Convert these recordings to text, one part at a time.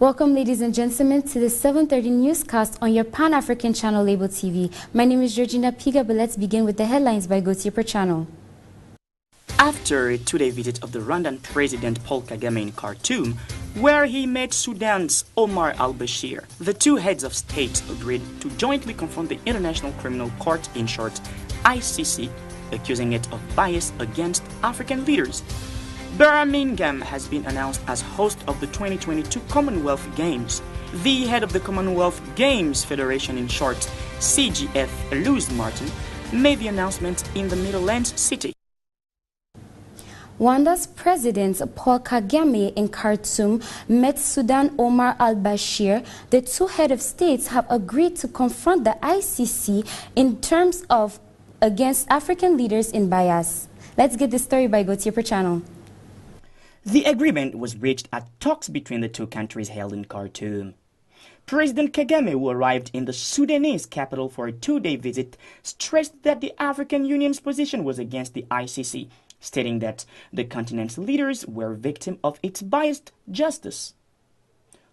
Welcome, ladies and gentlemen, to the 7:30 newscast on your Pan-African channel, Labeltv. My name is Georgina Piga, but let's begin with the headlines by Gautier per channel. After a two-day visit of the Rwandan President Paul Kagame in Khartoum, where he met Sudan's Omar al-Bashir, the two heads of state agreed to jointly confront the International Criminal Court, in short, ICC, accusing it of bias against African leaders. Birmingham has been announced as host of the 2022 Commonwealth Games. The head of the Commonwealth Games Federation, in short, CGF, Louise Martin, made the announcement in the Midlands city. Rwanda's President Paul Kagame in Khartoum met Sudan Omar al-Bashir. The two heads of states have agreed to confront the ICC in terms of against African leaders in bias. Let's get the story by Gautier per channel. The agreement was reached at talks between the two countries held in Khartoum. President Kagame, who arrived in the Sudanese capital for a two-day visit, stressed that the African Union's position was against the ICC, stating that the continent's leaders were victims of its biased justice.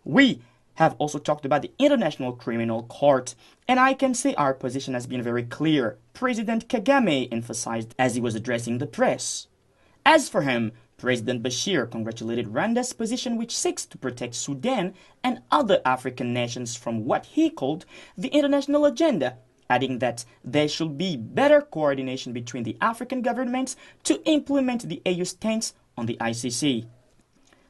We have also talked about the International Criminal Court, and I can say our position has been very clear, President Kagame emphasized as he was addressing the press. As for him, President Bashir congratulated Rwanda's position, which seeks to protect Sudan and other African nations from what he called the international agenda, adding that there should be better coordination between the African governments to implement the AU stance on the ICC.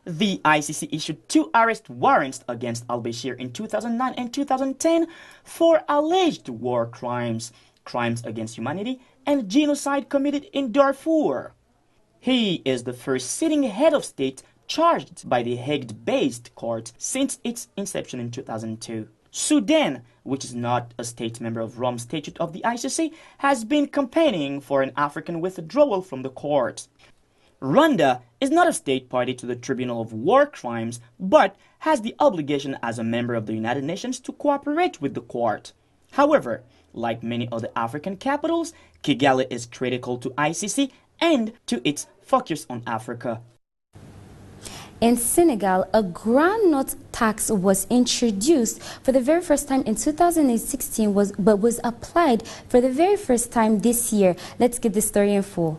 The ICC issued two arrest warrants against al-Bashir in 2009 and 2010 for alleged war crimes, crimes against humanity, and genocide committed in Darfur. He is the first sitting head of state charged by the Hague-based court since its inception in 2002. Sudan, which is not a state member of Rome's Statute of the ICC, has been campaigning for an African withdrawal from the court. Rwanda is not a state party to the Tribunal of War Crimes, but has the obligation as a member of the United Nations to cooperate with the court. However, like many other African capitals, Kigali is critical to ICC and to its focus on Africa. In Senegal, a groundnut tax was introduced for the very first time in 2016, but was applied for the very first time this year. Let's get the story in full.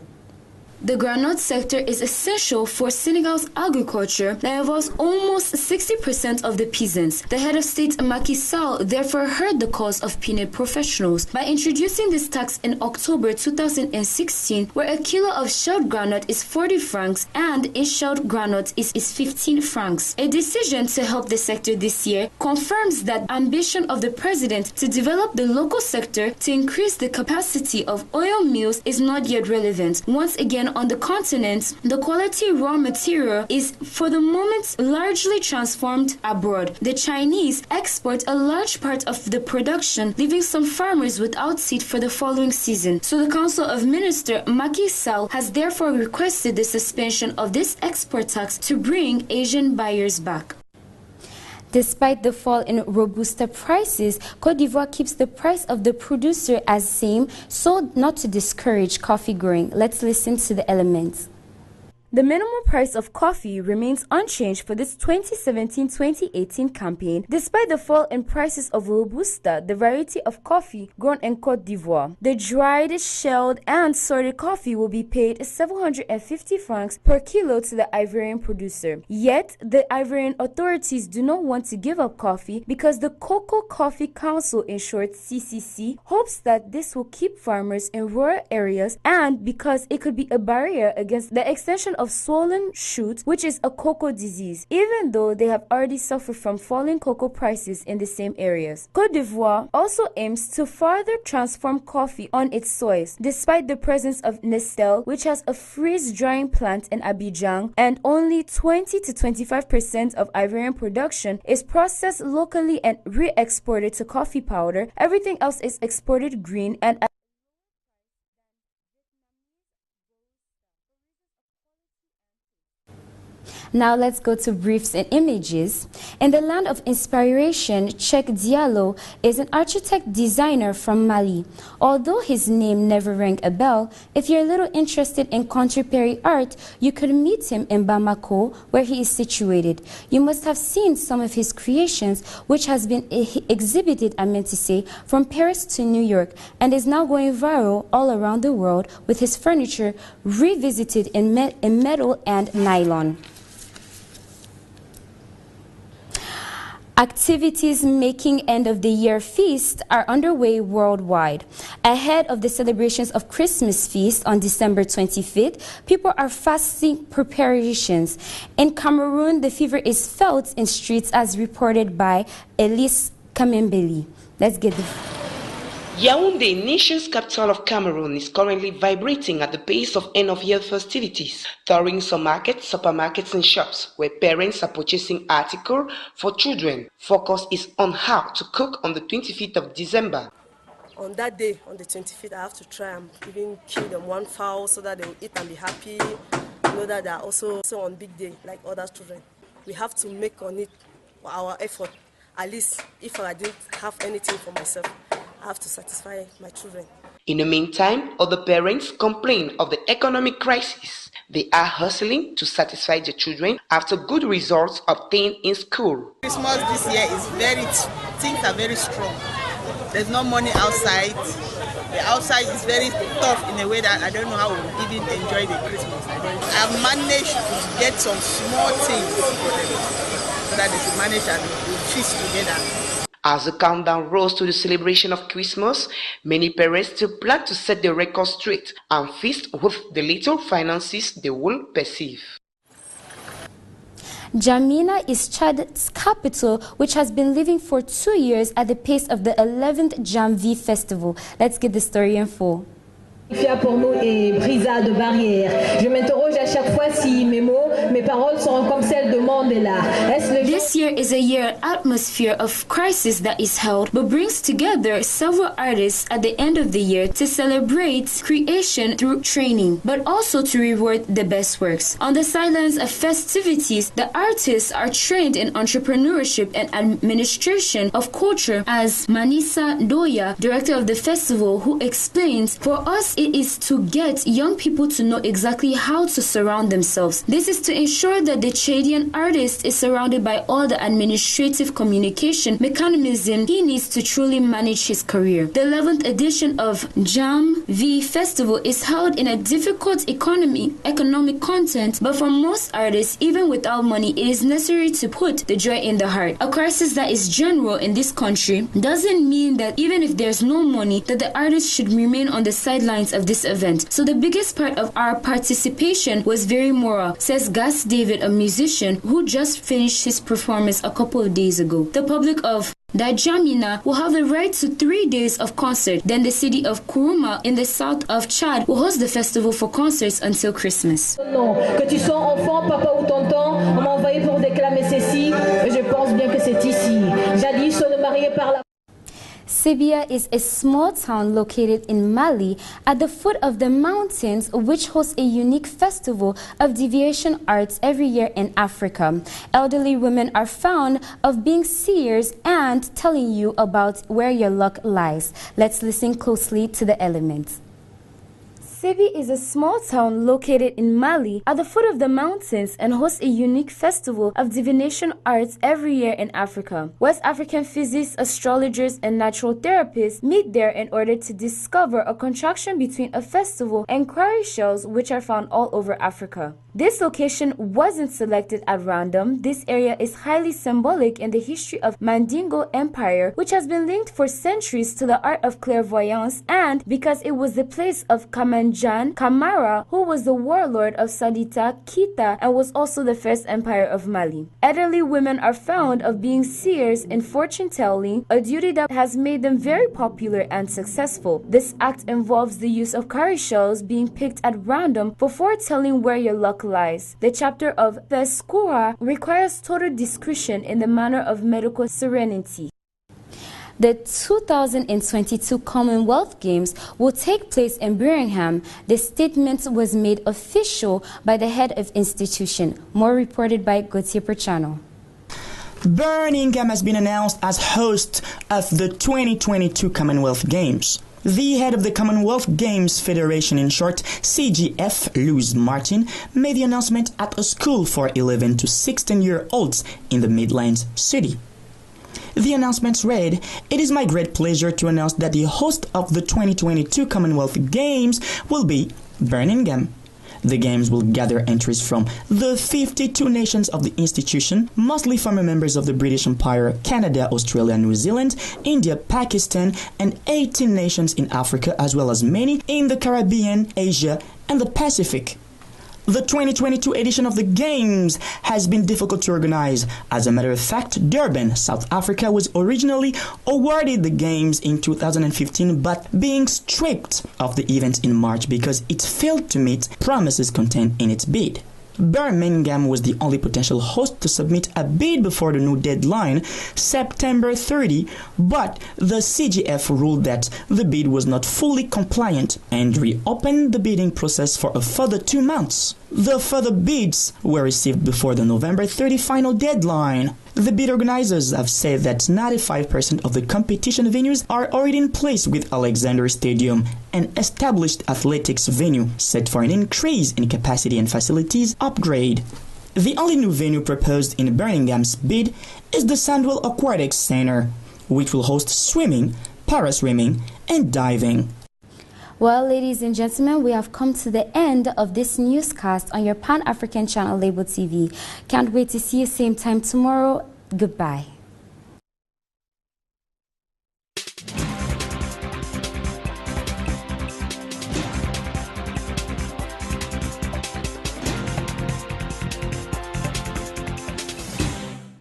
The groundnut sector is essential for Senegal's agriculture that involves almost 60% of the peasants. The head of state, Macky Sall, therefore heard the calls of peanut professionals by introducing this tax in October 2016, where a kilo of shelled groundnut is 40 francs and in-shelled groundnut is 15 francs. A decision to help the sector this year confirms that ambition of the president to develop the local sector to increase the capacity of oil mills is not yet relevant. Once again, on the continent, the quality raw material is for the moment largely transformed abroad. The Chinese export a large part of the production, leaving some farmers without seed for the following season. So the Council of Ministers, Macky Sall, has therefore requested the suspension of this export tax to bring Asian buyers back. Despite the fall in Robusta prices, Côte d'Ivoire keeps the price of the producer as same, so not to discourage coffee growing. Let's listen to the elements. The minimum price of coffee remains unchanged for this 2017-2018 campaign, despite the fall in prices of Robusta, the variety of coffee grown in Côte d'Ivoire. The dried, shelled, and sorted coffee will be paid 750 francs per kilo to the Ivorian producer. Yet, the Ivorian authorities do not want to give up coffee because the Cocoa Coffee Council, in short CCC, hopes that this will keep farmers in rural areas and because it could be a barrier against the extension of swollen shoots, which is a cocoa disease, even though they have already suffered from falling cocoa prices in the same areas. Côte d'Ivoire also aims to further transform coffee on its soils, despite the presence of Nestlé, which has a freeze-drying plant in Abidjan, and only 20 to 25% of Ivorian production is processed locally and re-exported to coffee powder. Everything else is exported green and Now let's go to briefs and images. In the land of inspiration, Cheikh Diallo is an architect designer from Mali. Although his name never rang a bell, if you're a little interested in contemporary art, you could meet him in Bamako, where he is situated. You must have seen some of his creations, which has been exhibited, I meant to say, from Paris to New York, and is now going viral all around the world with his furniture revisited in metal and nylon. Activities making end-of-the-year feast are underway worldwide. Ahead of the celebrations of Christmas feast on December 25th, people are fasting preparations. In Cameroon, the fever is felt in streets as reported by Elise Kamembeli. Let's get the... Yaoundé, nation's capital of Cameroon, is currently vibrating at the pace of end-of-year festivities. Touring some markets, supermarkets and shops where parents are purchasing articles for children. Focus is on how to cook on the 25th of December. On that day, on the 25th, I have to try and even kill them one fowl so that they will eat and be happy. You know that they are also on big day like other children. We have to make on it our effort. At least if I didn't have anything for myself, I have to satisfy my children. In the meantime, other parents complain of the economic crisis. They are hustling to satisfy the children after good results obtained in school. Christmas this year is things are very strong. There's no money outside. The outside is very tough in a way that I don't know how we'll even enjoy the Christmas. I've managed to get some small things for them so that they should manage and we'll feast together. As the countdown rose to the celebration of Christmas, many parents still plan to set the record straight and feast with the little finances they will perceive. N'Djamena is Chad's capital, which has been living for 2 years at the pace of the 11th N'Djamena festival. Let's get the story in full. Pour nous et brisa de barrières. Je m'interroge à chaque fois si mes mots, mes paroles seront comme celles de Mandela. This year is a year atmosphere of crisis that is held, but brings together several artists at the end of the year to celebrate creation through training, but also to reward the best works. On the sidelines of festivities, the artists are trained in entrepreneurship and administration of culture, as Manisa Doya, director of the festival, who explains, for us it is to get young people to know exactly how to surround themselves. This is to ensure that the Chadian artist is surrounded by all the administrative communication mechanism he needs to truly manage his career. The 11th edition of N'Djamena Festival is held in a difficult economic content, but for most artists, even without money, it is necessary to put the joy in the heart. A crisis that is general in this country doesn't mean that even if there's no money, that the artist should remain on the sidelines of this event. So the biggest part of our participation was very moral, says Gus David, a musician who just finished his performance a couple of days ago. The public of N'Djamena will have the right to 3 days of concert. Then the city of Kourouma in the south of Chad will host the festival for concerts until Christmas. Non, que tu sois enfant, papa ou tonton, on m'a envoyé pour déclamer ceci, et je pense bien que c'est ici. Jadis, on est marié par la... Sibia is a small town located in Mali at the foot of the mountains, which hosts a unique festival of deviation arts every year in Africa. Elderly women are found of being seers and telling you about where your luck lies. Let's listen closely to the elements. Sibi is a small town located in Mali at the foot of the mountains and hosts a unique festival of divination arts every year in Africa. West African physicists, astrologers, and natural therapists meet there in order to discover a contraction between a festival and cowrie shells, which are found all over Africa. This location wasn't selected at random. This area is highly symbolic in the history of Mandingo Empire, which has been linked for centuries to the art of clairvoyance, and because it was the place of Kamanjan Kamara, who was the warlord of Sadita Kita and was also the first empire of Mali. Elderly women are found of being seers in fortune-telling, a duty that has made them very popular and successful. This act involves the use of cowrie shells being picked at random for foretelling where your luck lies. The chapter of Theskura requires total discretion in the manner of medical serenity. The 2022 Commonwealth Games will take place in Birmingham. The statement was made official by the head of institution. More reported by Gauthier Perchano. Birmingham has been announced as host of the 2022 Commonwealth Games. The head of the Commonwealth Games Federation, in short, CGF, Louise Martin, made the announcement at a school for 11 to 16-year-olds in the Midlands city. The announcement read, "It is my great pleasure to announce that the host of the 2022 Commonwealth Games will be Birmingham. The Games will gather entries from the 52 nations of the institution, mostly former members of the British Empire, Canada, Australia, New Zealand, India, Pakistan, and 18 nations in Africa, as well as many in the Caribbean, Asia, and the Pacific. The 2022 edition of the Games has been difficult to organize. As a matter of fact, Durban, South Africa was originally awarded the Games in 2015, but being stripped of the event in March because it failed to meet promises contained in its bid. Birmingham was the only potential host to submit a bid before the new deadline, September 30, but the CGF ruled that the bid was not fully compliant and reopened the bidding process for a further 2 months. The further bids were received before the November 30 final deadline. The bid organizers have said that 95% of the competition venues are already in place, with Alexander Stadium, an established athletics venue, set for an increase in capacity and facilities upgrade. The only new venue proposed in Birmingham's bid is the Sandwell Aquatic Center, which will host swimming, para-swimming, and diving. Well, ladies and gentlemen, we have come to the end of this newscast on your Pan-African channel, Labeltv. Can't wait to see you same time tomorrow. Goodbye.